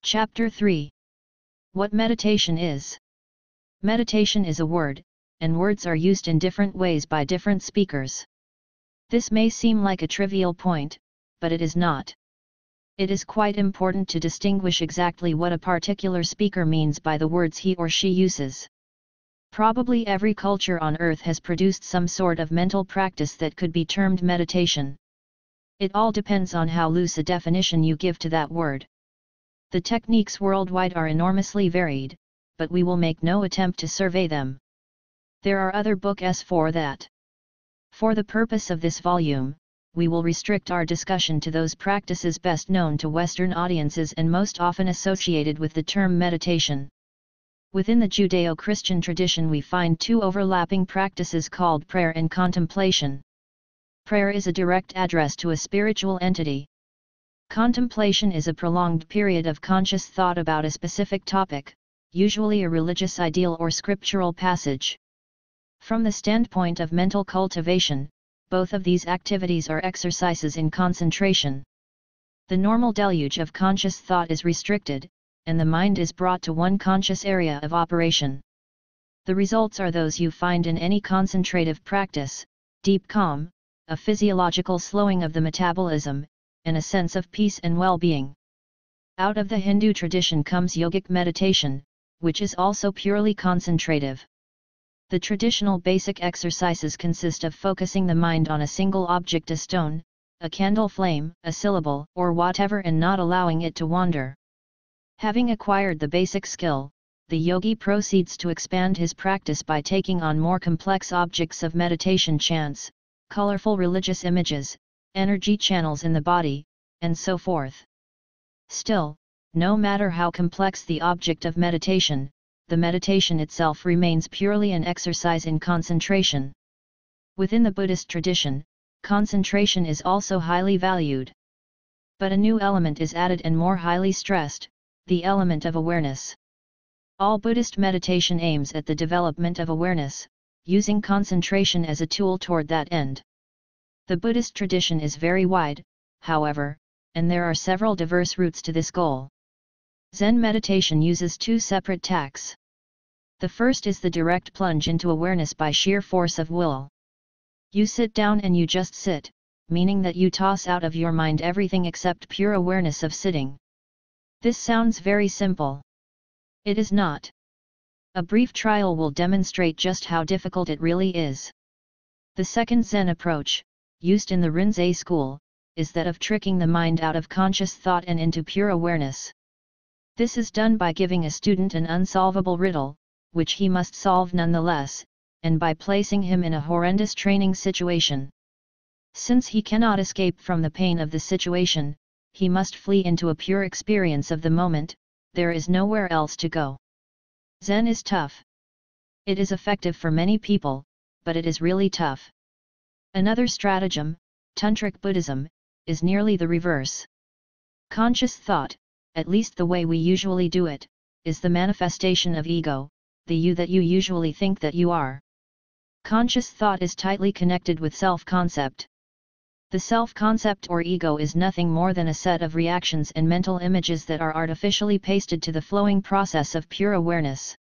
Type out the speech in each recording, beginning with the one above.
Chapter 3. What meditation is. Meditation is a word, and words are used in different ways by different speakers. This may seem like a trivial point, but it is not. It is quite important to distinguish exactly what a particular speaker means by the words he or she uses. Probably every culture on earth has produced some sort of mental practice that could be termed meditation. It all depends on how loose a definition you give to that word. The techniques worldwide are enormously varied, but we will make no attempt to survey them. There are other books for that. For the purpose of this volume, we will restrict our discussion to those practices best known to Western audiences and most often associated with the term meditation. Within the Judeo-Christian tradition we find two overlapping practices called prayer and contemplation. Prayer is a direct address to a spiritual entity. Contemplation is a prolonged period of conscious thought about a specific topic, usually a religious ideal or scriptural passage. From the standpoint of mental cultivation, both of these activities are exercises in concentration. The normal deluge of conscious thought is restricted, and the mind is brought to one conscious area of operation. The results are those you find in any concentrative practice: deep calm, a physiological slowing of the metabolism, and a sense of peace and well-being. Out of the Hindu tradition comes yogic meditation, which is also purely concentrative. The traditional basic exercises consist of focusing the mind on a single object, a stone, a candle flame, a syllable, or whatever, and not allowing it to wander. Having acquired the basic skill, the yogi proceeds to expand his practice by taking on more complex objects of meditation: chants, colorful religious images, energy channels in the body, and so forth. Still, no matter how complex the object of meditation, the meditation itself remains purely an exercise in concentration. Within the Buddhist tradition, concentration is also highly valued. But a new element is added and more highly stressed: the element of awareness. All Buddhist meditation aims at the development of awareness, using concentration as a tool toward that end. The Buddhist tradition is very wide, however, and there are several diverse routes to this goal. Zen meditation uses two separate tacks. The first is the direct plunge into awareness by sheer force of will. You sit down and you just sit, meaning that you toss out of your mind everything except pure awareness of sitting. This sounds very simple. It is not. A brief trial will demonstrate just how difficult it really is. The second Zen approach, used in the Rinzai school, is that of tricking the mind out of conscious thought and into pure awareness. This is done by giving a student an unsolvable riddle, which he must solve nonetheless, and by placing him in a horrendous training situation. Since he cannot escape from the pain of the situation, he must flee into a pure experience of the moment. There is nowhere else to go. Zen is tough. It is effective for many people, but it is really tough. Another stratagem, Tantric Buddhism, is nearly the reverse. Conscious thought, at least the way we usually do it, is the manifestation of ego, the you that you usually think that you are. Conscious thought is tightly connected with self-concept. The self-concept or ego is nothing more than a set of reactions and mental images that are artificially pasted to the flowing process of pure awareness.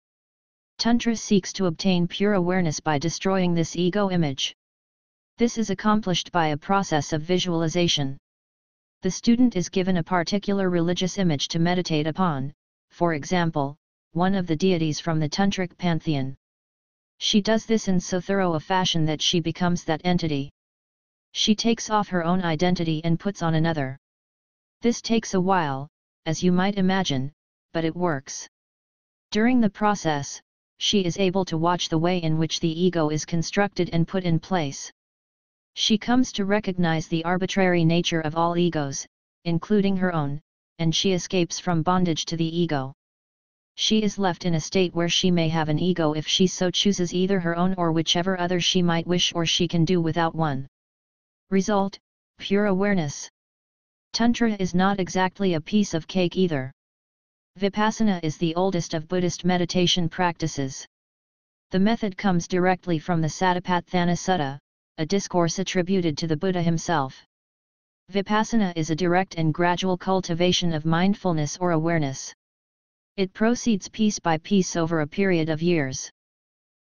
Tantra seeks to obtain pure awareness by destroying this ego image. This is accomplished by a process of visualization. The student is given a particular religious image to meditate upon, for example, one of the deities from the Tantric pantheon. She does this in so thorough a fashion that she becomes that entity. She takes off her own identity and puts on another. This takes a while, as you might imagine, but it works. During the process, she is able to watch the way in which the ego is constructed and put in place. She comes to recognize the arbitrary nature of all egos, including her own, and she escapes from bondage to the ego. She is left in a state where she may have an ego if she so chooses, either her own or whichever other she might wish, or she can do without one. Result: pure awareness. Tantra is not exactly a piece of cake either. Vipassana is the oldest of Buddhist meditation practices. The method comes directly from the Satipatthana Sutta, a discourse attributed to the Buddha himself. Vipassana is a direct and gradual cultivation of mindfulness or awareness. It proceeds piece by piece over a period of years.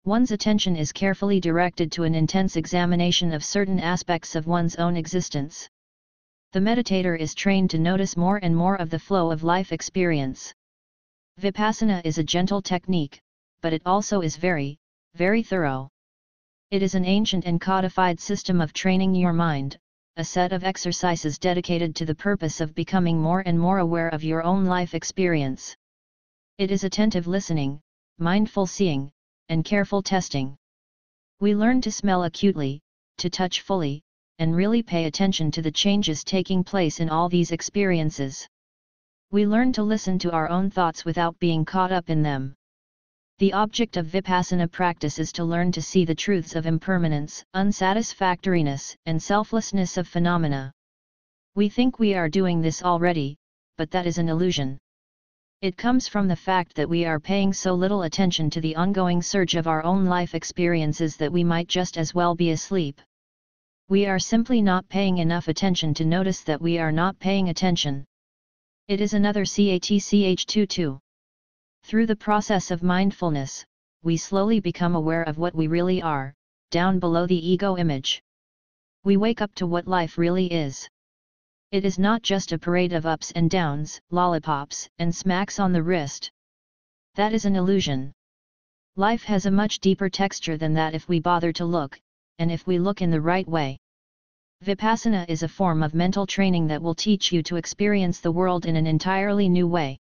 One's attention is carefully directed to an intense examination of certain aspects of one's own existence. The meditator is trained to notice more and more of the flow of life experience. Vipassana is a gentle technique, but it also is very, very thorough. It is an ancient and codified system of training your mind, a set of exercises dedicated to the purpose of becoming more and more aware of your own life experience. It is attentive listening, mindful seeing, and careful testing. We learn to smell acutely, to touch fully, and really pay attention to the changes taking place in all these experiences. We learn to listen to our own thoughts without being caught up in them. The object of Vipassana practice is to learn to see the truths of impermanence, unsatisfactoriness, and selflessness of phenomena. We think we are doing this already, but that is an illusion. It comes from the fact that we are paying so little attention to the ongoing surge of our own life experiences that we might just as well be asleep. We are simply not paying enough attention to notice that we are not paying attention. It is another CATCH22. Through the process of mindfulness, we slowly become aware of what we really are, down below the ego image. We wake up to what life really is. It is not just a parade of ups and downs, lollipops, and smacks on the wrist. That is an illusion. Life has a much deeper texture than that if we bother to look, and if we look in the right way. Vipassana is a form of mental training that will teach you to experience the world in an entirely new way.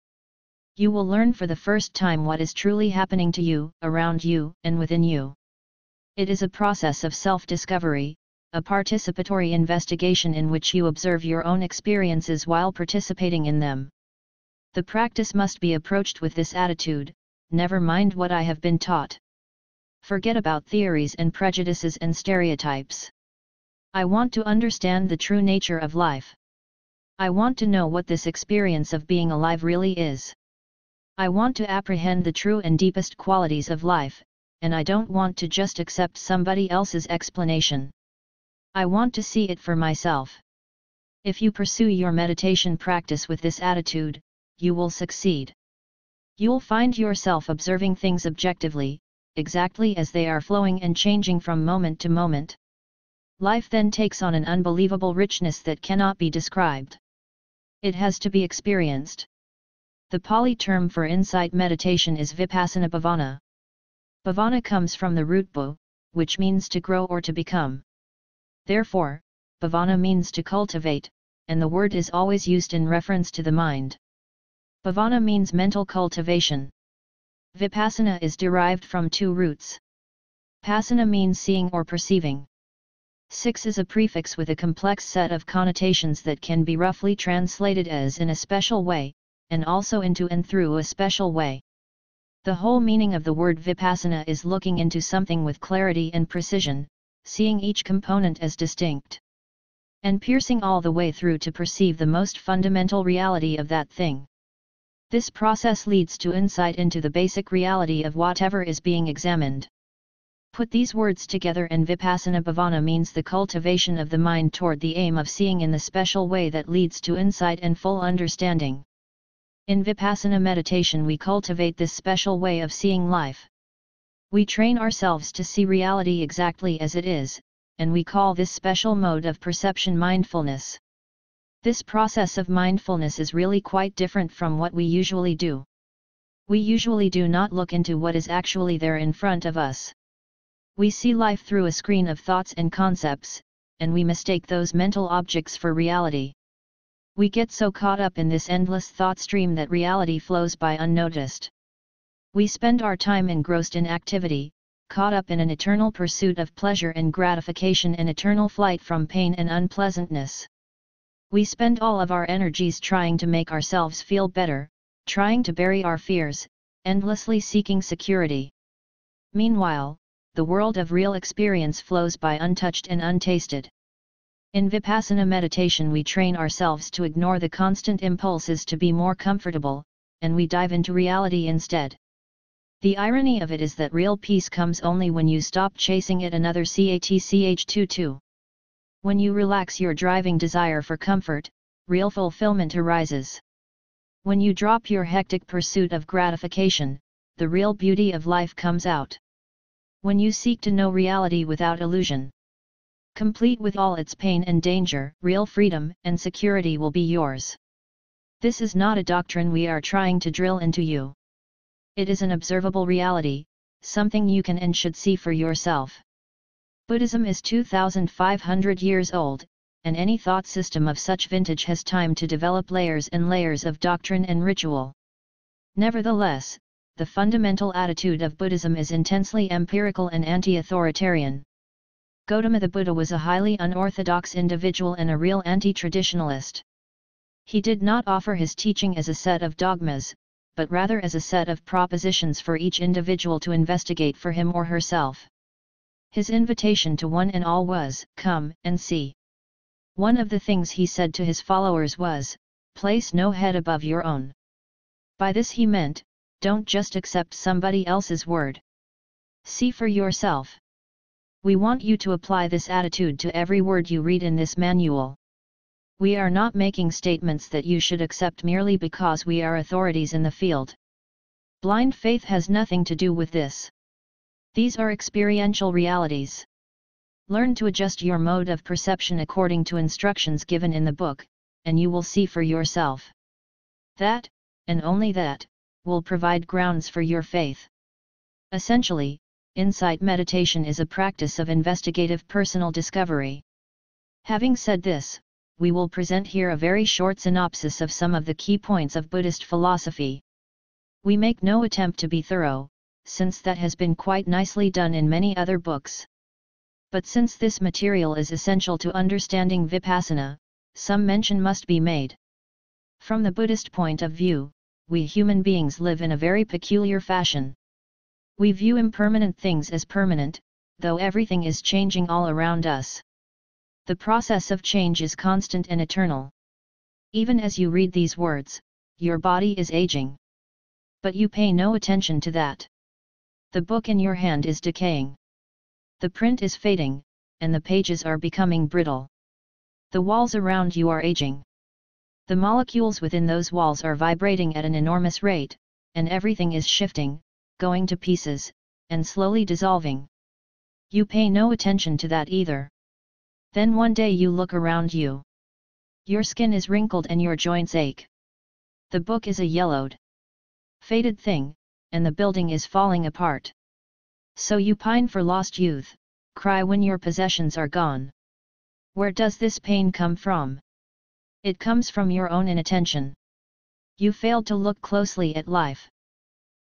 You will learn for the first time what is truly happening to you, around you, and within you. It is a process of self-discovery, a participatory investigation in which you observe your own experiences while participating in them. The practice must be approached with this attitude: never mind what I have been taught. Forget about theories and prejudices and stereotypes. I want to understand the true nature of life. I want to know what this experience of being alive really is. I want to apprehend the true and deepest qualities of life, and I don't want to just accept somebody else's explanation. I want to see it for myself. If you pursue your meditation practice with this attitude, you will succeed. You'll find yourself observing things objectively, exactly as they are flowing and changing from moment to moment. Life then takes on an unbelievable richness that cannot be described. It has to be experienced. The Pali term for insight meditation is Vipassana Bhavana. Bhavana comes from the root bhu, which means to grow or to become. Therefore, bhavana means to cultivate, and the word is always used in reference to the mind. Bhavana means mental cultivation. Vipassana is derived from two roots. Passana means seeing or perceiving. Six is a prefix with a complex set of connotations that can be roughly translated as in a special way, and also into and through a special way. The whole meaning of the word Vipassana is looking into something with clarity and precision, seeing each component as distinct, and piercing all the way through to perceive the most fundamental reality of that thing. This process leads to insight into the basic reality of whatever is being examined. Put these words together and Vipassana Bhavana means the cultivation of the mind toward the aim of seeing in the special way that leads to insight and full understanding. In Vipassana meditation we cultivate this special way of seeing life. We train ourselves to see reality exactly as it is, and we call this special mode of perception mindfulness. This process of mindfulness is really quite different from what we usually do. We usually do not look into what is actually there in front of us. We see life through a screen of thoughts and concepts, and we mistake those mental objects for reality. We get so caught up in this endless thought stream that reality flows by unnoticed. We spend our time engrossed in activity, caught up in an eternal pursuit of pleasure and gratification and eternal flight from pain and unpleasantness. We spend all of our energies trying to make ourselves feel better, trying to bury our fears, endlessly seeking security. Meanwhile, the world of real experience flows by untouched and untasted. In Vipassana meditation we train ourselves to ignore the constant impulses to be more comfortable, and we dive into reality instead. The irony of it is that real peace comes only when you stop chasing it. Another CATCH22. When you relax your driving desire for comfort, real fulfillment arises. When you drop your hectic pursuit of gratification, the real beauty of life comes out. When you seek to know reality without illusion, complete with all its pain and danger, real freedom and security will be yours. This is not a doctrine we are trying to drill into you. It is an observable reality, something you can and should see for yourself. Buddhism is 2,500 years old, and any thought system of such vintage has time to develop layers and layers of doctrine and ritual. Nevertheless, the fundamental attitude of Buddhism is intensely empirical and anti-authoritarian. Gautama the Buddha was a highly unorthodox individual and a real anti-traditionalist. He did not offer his teaching as a set of dogmas, but rather as a set of propositions for each individual to investigate for him or herself. His invitation to one and all was, "Come and see." One of the things he said to his followers was, "Place no head above your own." By this he meant, don't just accept somebody else's word. See for yourself. We want you to apply this attitude to every word you read in this manual. We are not making statements that you should accept merely because we are authorities in the field. Blind faith has nothing to do with this. These are experiential realities. Learn to adjust your mode of perception according to instructions given in the book, and you will see for yourself. That, and only that, will provide grounds for your faith. Essentially, insight meditation is a practice of investigative personal discovery. Having said this, we will present here a very short synopsis of some of the key points of Buddhist philosophy. We make no attempt to be thorough, since that has been quite nicely done in many other books. But since this material is essential to understanding Vipassana, some mention must be made. From the Buddhist point of view, we human beings live in a very peculiar fashion. We view impermanent things as permanent, though everything is changing all around us. The process of change is constant and eternal. Even as you read these words, your body is aging. But you pay no attention to that. The book in your hand is decaying. The print is fading, and the pages are becoming brittle. The walls around you are aging. The molecules within those walls are vibrating at an enormous rate, and everything is shifting, going to pieces, and slowly dissolving. You pay no attention to that either. Then one day you look around you. Your skin is wrinkled and your joints ache. The book is a yellowed, faded thing, and the building is falling apart. So you pine for lost youth, cry when your possessions are gone. Where does this pain come from? It comes from your own inattention. You failed to look closely at life.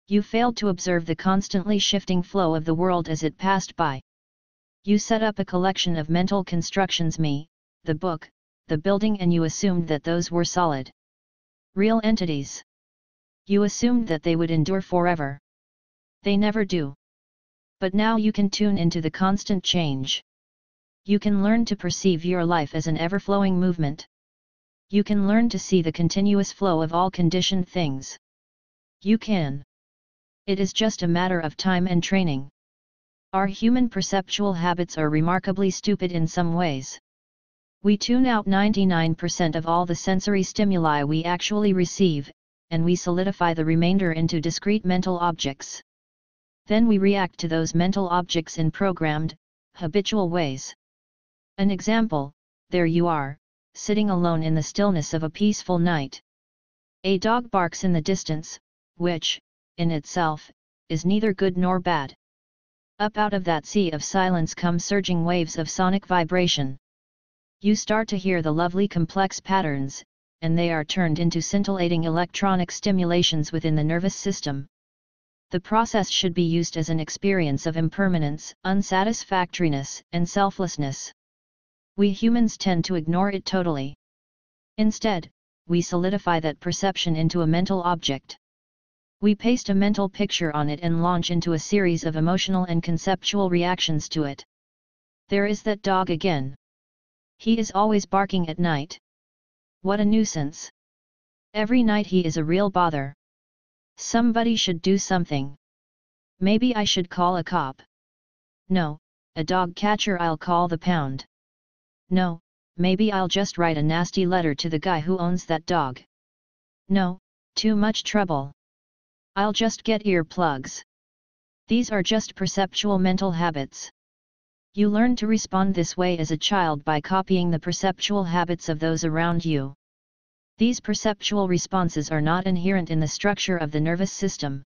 You failed to observe the constantly shifting flow of the world as it passed by. You set up a collection of mental constructions: me, the book, the building, and you assumed that those were solid, real entities. You assumed that they would endure forever. They never do. But now you can tune into the constant change. You can learn to perceive your life as an ever-flowing movement. You can learn to see the continuous flow of all conditioned things. You can. It is just a matter of time and training. Our human perceptual habits are remarkably stupid in some ways. We tune out 99% of all the sensory stimuli we actually receive, and we solidify the remainder into discrete mental objects. Then we react to those mental objects in programmed, habitual ways. An example: there you are, sitting alone in the stillness of a peaceful night. A dog barks in the distance, which, in itself, is neither good nor bad. Up out of that sea of silence come surging waves of sonic vibration. You start to hear the lovely complex patterns, and they are turned into scintillating electronic stimulations within the nervous system. The process should be used as an experience of impermanence, unsatisfactoriness, and selflessness. We humans tend to ignore it totally. Instead, we solidify that perception into a mental object. We paste a mental picture on it and launch into a series of emotional and conceptual reactions to it. There is that dog again. He is always barking at night. What a nuisance. Every night he is a real bother. Somebody should do something. Maybe I should call a cop. No, a dog catcher. I'll call the pound. No, maybe I'll just write a nasty letter to the guy who owns that dog. No, too much trouble. I'll just get earplugs. These are just perceptual mental habits. You learn to respond this way as a child by copying the perceptual habits of those around you. These perceptual responses are not inherent in the structure of the nervous system.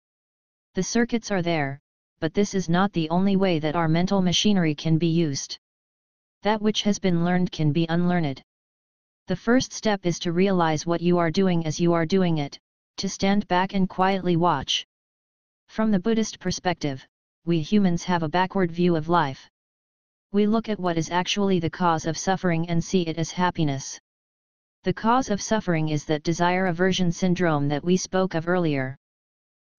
The circuits are there, but this is not the only way that our mental machinery can be used. That which has been learned can be unlearned. The first step is to realize what you are doing as you are doing it, to stand back and quietly watch. From the Buddhist perspective, we humans have a backward view of life. We look at what is actually the cause of suffering and see it as happiness. The cause of suffering is that desire aversion syndrome that we spoke of earlier.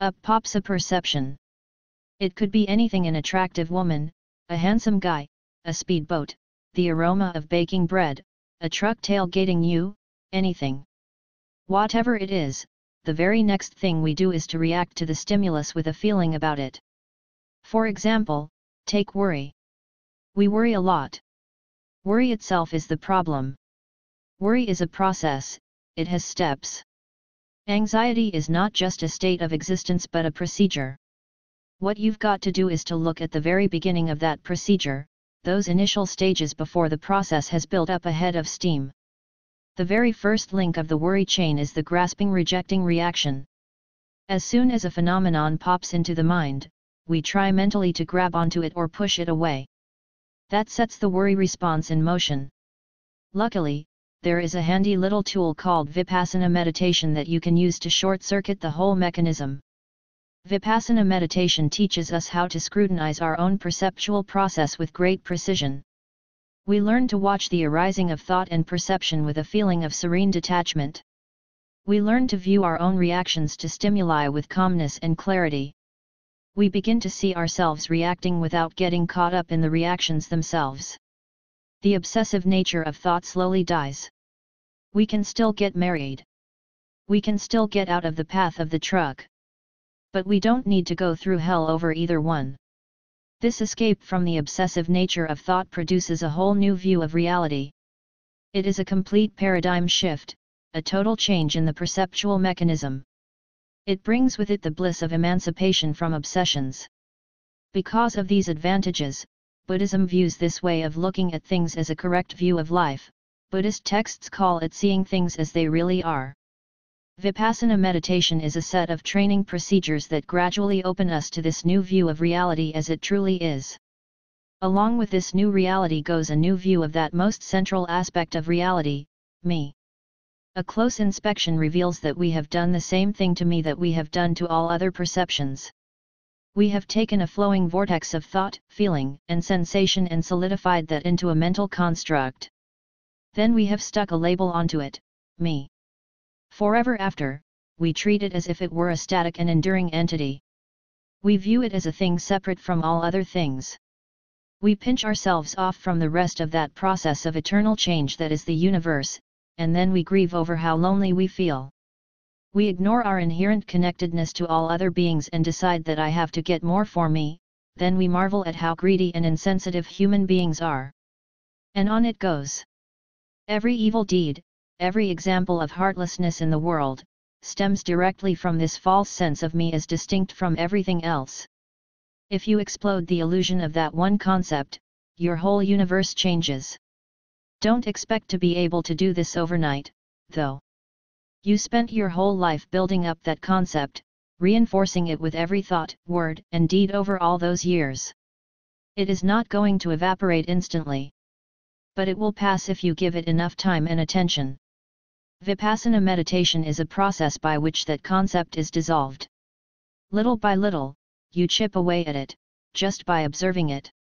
Up pops a perception. It could be anything: an attractive woman, a handsome guy, a speedboat, the aroma of baking bread, a truck tailgating you, anything. Whatever it is, the very next thing we do is to react to the stimulus with a feeling about it. For example, take worry. We worry a lot. Worry itself is the problem. Worry is a process, it has steps. Anxiety is not just a state of existence but a procedure. What you've got to do is to look at the very beginning of that procedure, those initial stages before the process has built up a head of steam. The very first link of the worry chain is the grasping rejecting reaction. As soon as a phenomenon pops into the mind, we try mentally to grab onto it or push it away. That sets the worry response in motion. Luckily, there is a handy little tool called Vipassana meditation that you can use to short-circuit the whole mechanism. Vipassana meditation teaches us how to scrutinize our own perceptual process with great precision. We learn to watch the arising of thought and perception with a feeling of serene detachment. We learn to view our own reactions to stimuli with calmness and clarity. We begin to see ourselves reacting without getting caught up in the reactions themselves. The obsessive nature of thought slowly dies. We can still get married. We can still get out of the path of the truck. But we don't need to go through hell over either one. This escape from the obsessive nature of thought produces a whole new view of reality. It is a complete paradigm shift, a total change in the perceptual mechanism. It brings with it the bliss of emancipation from obsessions. Because of these advantages, Buddhism views this way of looking at things as a correct view of life. Buddhist texts call it seeing things as they really are. Vipassana meditation is a set of training procedures that gradually open us to this new view of reality as it truly is. Along with this new reality goes a new view of that most central aspect of reality, me. A close inspection reveals that we have done the same thing to me that we have done to all other perceptions. We have taken a flowing vortex of thought, feeling, and sensation and solidified that into a mental construct. Then we have stuck a label onto it, me. Forever after, we treat it as if it were a static and enduring entity. We view it as a thing separate from all other things. We pinch ourselves off from the rest of that process of eternal change that is the universe, and then we grieve over how lonely we feel. We ignore our inherent connectedness to all other beings and decide that I have to get more for me, then we marvel at how greedy and insensitive human beings are. And on it goes. Every evil deed, every example of heartlessness in the world, stems directly from this false sense of me as distinct from everything else. If you explode the illusion of that one concept, your whole universe changes. Don't expect to be able to do this overnight, though. You spent your whole life building up that concept, reinforcing it with every thought, word, and deed over all those years. It is not going to evaporate instantly. But it will pass if you give it enough time and attention. Vipassana meditation is a process by which that concept is dissolved. Little by little, you chip away at it, just by observing it.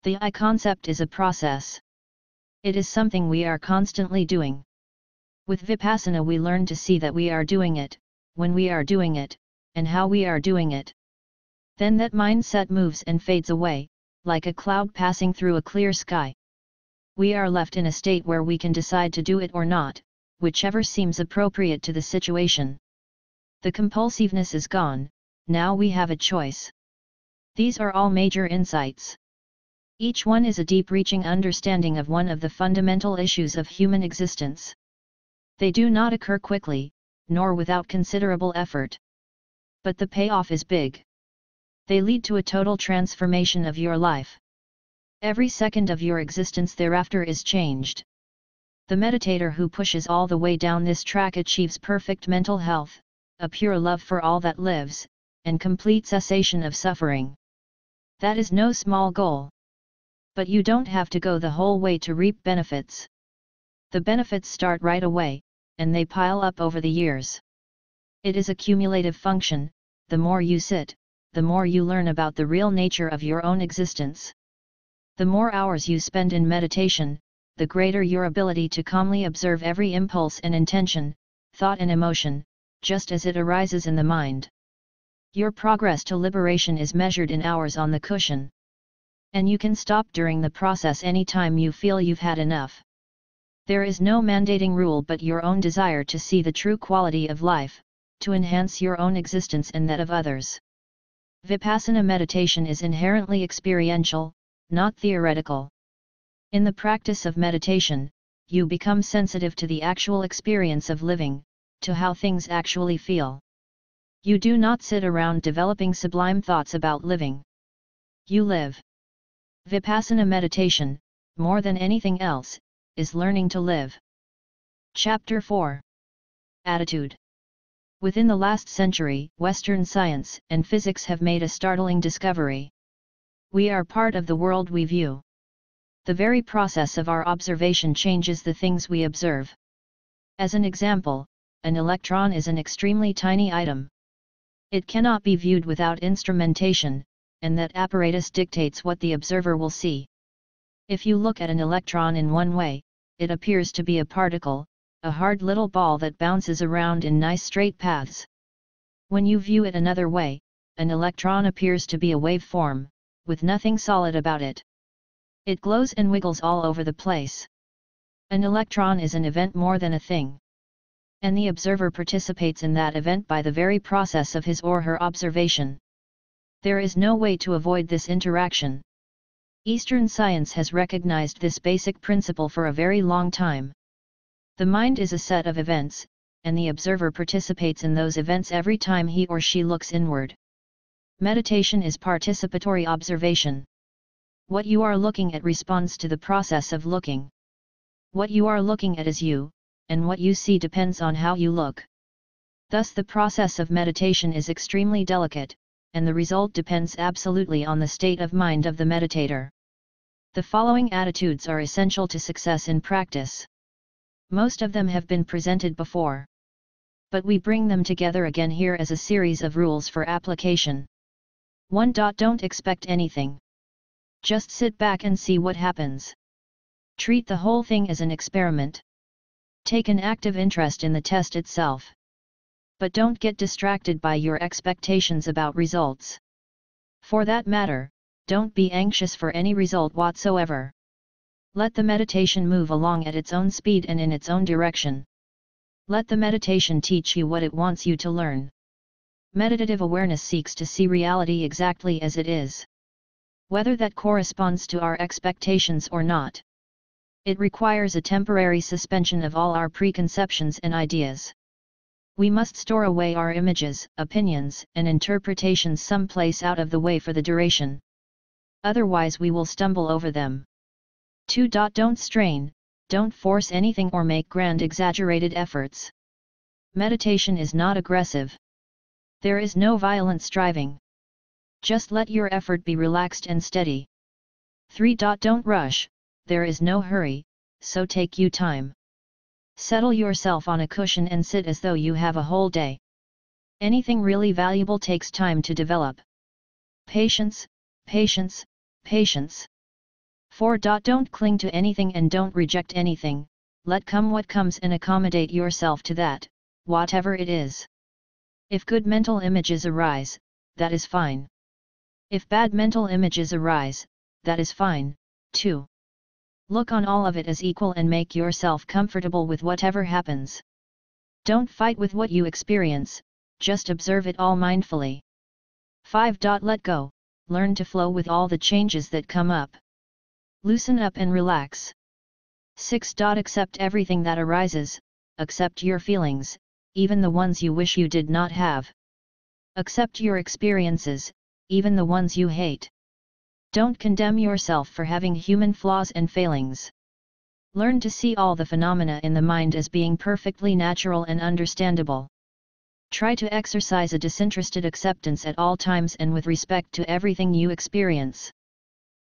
The I concept is a process. It is something we are constantly doing. With Vipassana we learn to see that we are doing it, when we are doing it, and how we are doing it. Then that mindset moves and fades away, like a cloud passing through a clear sky. We are left in a state where we can decide to do it or not, whichever seems appropriate to the situation. The compulsiveness is gone, now we have a choice. These are all major insights. Each one is a deep-reaching understanding of one of the fundamental issues of human existence. They do not occur quickly, nor without considerable effort. But the payoff is big. They lead to a total transformation of your life. Every second of your existence thereafter is changed. The meditator who pushes all the way down this track achieves perfect mental health, a pure love for all that lives, and complete cessation of suffering. That is no small goal. But you don't have to go the whole way to reap benefits. The benefits start right away, and they pile up over the years. It is a cumulative function. The more you sit, the more you learn about the real nature of your own existence. The more hours you spend in meditation, the greater your ability to calmly observe every impulse and intention, thought and emotion, just as it arises in the mind. Your progress to liberation is measured in hours on the cushion. And you can stop during the process anytime you feel you've had enough. There is no mandating rule but your own desire to see the true quality of life, to enhance your own existence and that of others. Vipassana meditation is inherently experiential, not theoretical. In the practice of meditation, you become sensitive to the actual experience of living, to how things actually feel. You do not sit around developing sublime thoughts about living. You live. Vipassana meditation, more than anything else, is learning to live. Chapter 4. Attitude. Within the last century, Western science and physics have made a startling discovery. We are part of the world we view. The very process of our observation changes the things we observe. As an example, an electron is an extremely tiny item. It cannot be viewed without instrumentation, and that apparatus dictates what the observer will see. If you look at an electron in one way, it appears to be a particle, a hard little ball that bounces around in nice straight paths. When you view it another way, an electron appears to be a waveform, with nothing solid about it. It glows and wiggles all over the place. An electron is an event more than a thing. And the observer participates in that event by the very process of his or her observation. There is no way to avoid this interaction. Eastern science has recognized this basic principle for a very long time. The mind is a set of events, and the observer participates in those events every time he or she looks inward. Meditation is participatory observation. What you are looking at responds to the process of looking. What you are looking at is you, and what you see depends on how you look. Thus the process of meditation is extremely delicate, and the result depends absolutely on the state of mind of the meditator. The following attitudes are essential to success in practice. Most of them have been presented before. But we bring them together again here as a series of rules for application. 1. Don't expect anything. Just sit back and see what happens. Treat the whole thing as an experiment. Take an active interest in the test itself. But don't get distracted by your expectations about results. For that matter, don't be anxious for any result whatsoever. Let the meditation move along at its own speed and in its own direction. Let the meditation teach you what it wants you to learn. Meditative awareness seeks to see reality exactly as it is. Whether that corresponds to our expectations or not. It requires a temporary suspension of all our preconceptions and ideas. We must store away our images, opinions, and interpretations someplace out of the way for the duration. Otherwise we will stumble over them. 2. Don't strain, don't force anything or make grand exaggerated efforts. Meditation is not aggressive. There is no violent striving. Just let your effort be relaxed and steady. 3. Don't rush, there is no hurry, so take you time. Settle yourself on a cushion and sit as though you have a whole day. Anything really valuable takes time to develop. Patience, patience, patience. 4. Don't cling to anything and don't reject anything, let come what comes and accommodate yourself to that, whatever it is. If good mental images arise, that is fine. If bad mental images arise, that is fine, too. Look on all of it as equal and make yourself comfortable with whatever happens. Don't fight with what you experience, just observe it all mindfully. 5. Let go, learn to flow with all the changes that come up. Loosen up and relax. 6. Accept everything that arises, accept your feelings, even the ones you wish you did not have. Accept your experiences, even the ones you hate. Don't condemn yourself for having human flaws and failings. Learn to see all the phenomena in the mind as being perfectly natural and understandable. Try to exercise a disinterested acceptance at all times and with respect to everything you experience.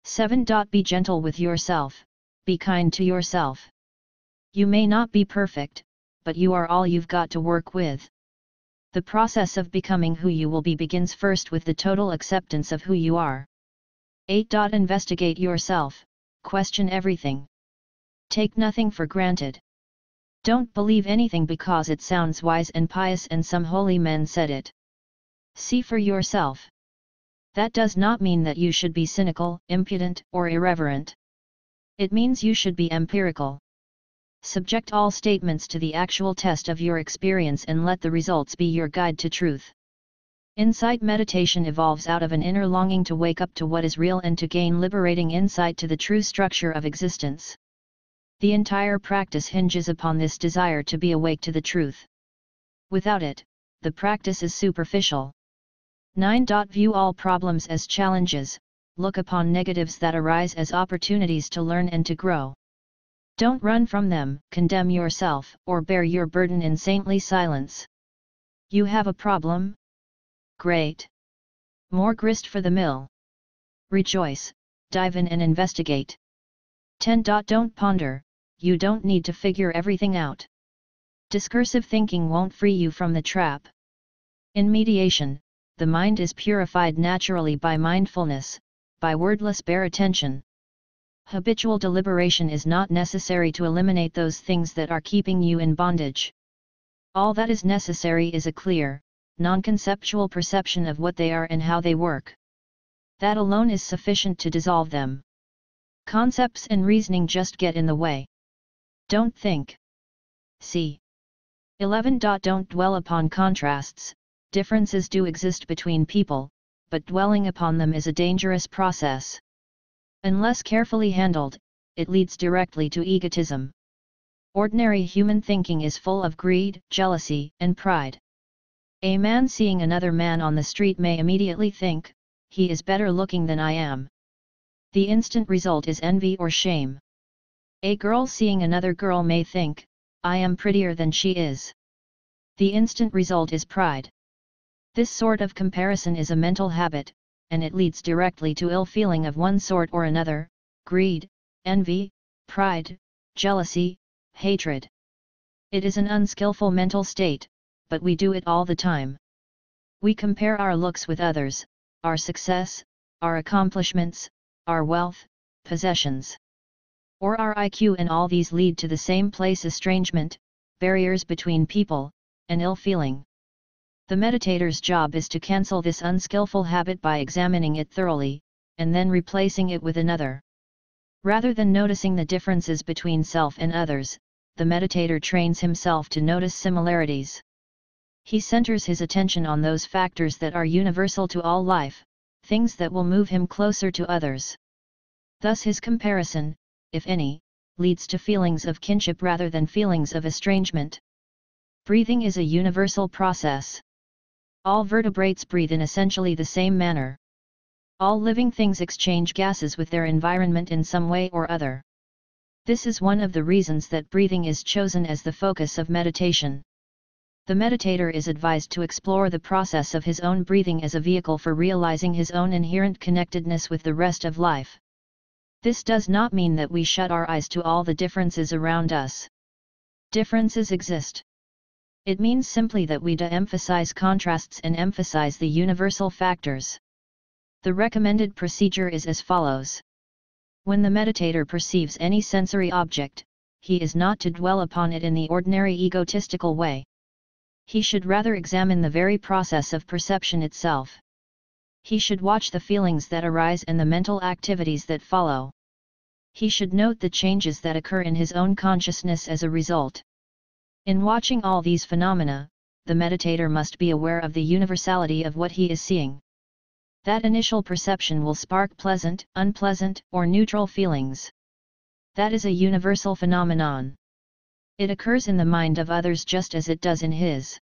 7. Be gentle with yourself, be kind to yourself. You may not be perfect, but you are all you've got to work with. The process of becoming who you will be begins first with the total acceptance of who you are. 8. Investigate yourself, question everything. Take nothing for granted. Don't believe anything because it sounds wise and pious and some holy men said it. See for yourself. That does not mean that you should be cynical, impudent, or irreverent. It means you should be empirical. Subject all statements to the actual test of your experience and let the results be your guide to truth. Insight meditation evolves out of an inner longing to wake up to what is real and to gain liberating insight to the true structure of existence. The entire practice hinges upon this desire to be awake to the truth. Without it, the practice is superficial. 9. View all problems as challenges, look upon negatives that arise as opportunities to learn and to grow. Don't run from them, condemn yourself, or bear your burden in saintly silence. You have a problem? Great! More grist for the mill. Rejoice, dive in and investigate. 10. Don't ponder, you don't need to figure everything out. Discursive thinking won't free you from the trap. In mediation, the mind is purified naturally by mindfulness, by wordless bare attention. Habitual deliberation is not necessary to eliminate those things that are keeping you in bondage. All that is necessary is a clear, non-conceptual perception of what they are and how they work. That alone is sufficient to dissolve them. Concepts and reasoning just get in the way. Don't think. See. 11. Don't dwell upon contrasts. Differences do exist between people, but dwelling upon them is a dangerous process. Unless carefully handled, it leads directly to egotism. Ordinary human thinking is full of greed, jealousy, and pride. A man seeing another man on the street may immediately think, he is better looking than I am. The instant result is envy or shame. A girl seeing another girl may think, I am prettier than she is. The instant result is pride. This sort of comparison is a mental habit, and it leads directly to ill feeling of one sort or another, greed, envy, pride, jealousy, hatred. It is an unskillful mental state, but we do it all the time. We compare our looks with others, our success, our accomplishments, our wealth, possessions, or our IQ, and all these lead to the same place: estrangement, barriers between people, and ill feeling. The meditator's job is to cancel this unskillful habit by examining it thoroughly, and then replacing it with another. Rather than noticing the differences between self and others, the meditator trains himself to notice similarities. He centers his attention on those factors that are universal to all life, things that will move him closer to others. Thus his comparison, if any, leads to feelings of kinship rather than feelings of estrangement. Breathing is a universal process. All vertebrates breathe in essentially the same manner. All living things exchange gases with their environment in some way or other. This is one of the reasons that breathing is chosen as the focus of meditation. The meditator is advised to explore the process of his own breathing as a vehicle for realizing his own inherent connectedness with the rest of life. This does not mean that we shut our eyes to all the differences around us. Differences exist. It means simply that we de-emphasize contrasts and emphasize the universal factors. The recommended procedure is as follows. When the meditator perceives any sensory object, he is not to dwell upon it in the ordinary egotistical way. He should rather examine the very process of perception itself. He should watch the feelings that arise and the mental activities that follow. He should note the changes that occur in his own consciousness as a result. In watching all these phenomena, the meditator must be aware of the universality of what he is seeing. That initial perception will spark pleasant, unpleasant, or neutral feelings. That is a universal phenomenon. It occurs in the mind of others just as it does in his.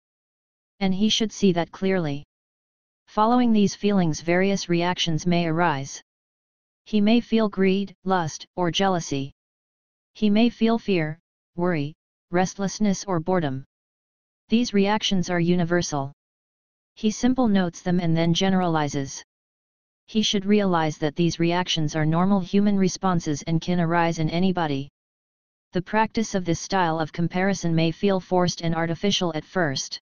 And he should see that clearly. Following these feelings, various reactions may arise. He may feel greed, lust, or jealousy. He may feel fear, worry, restlessness, or boredom. These reactions are universal. He simply notes them and then generalizes. He should realize that these reactions are normal human responses and can arise in anybody. The practice of this style of comparison may feel forced and artificial at first.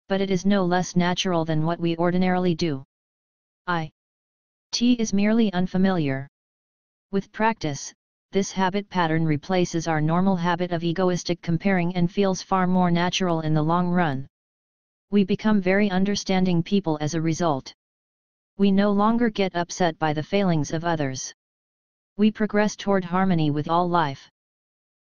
But it is no less natural than what we ordinarily do. It is merely unfamiliar. With practice, this habit pattern replaces our normal habit of egoistic comparing and feels far more natural in the long run. We become very understanding people as a result. We no longer get upset by the failings of others. We progress toward harmony with all life.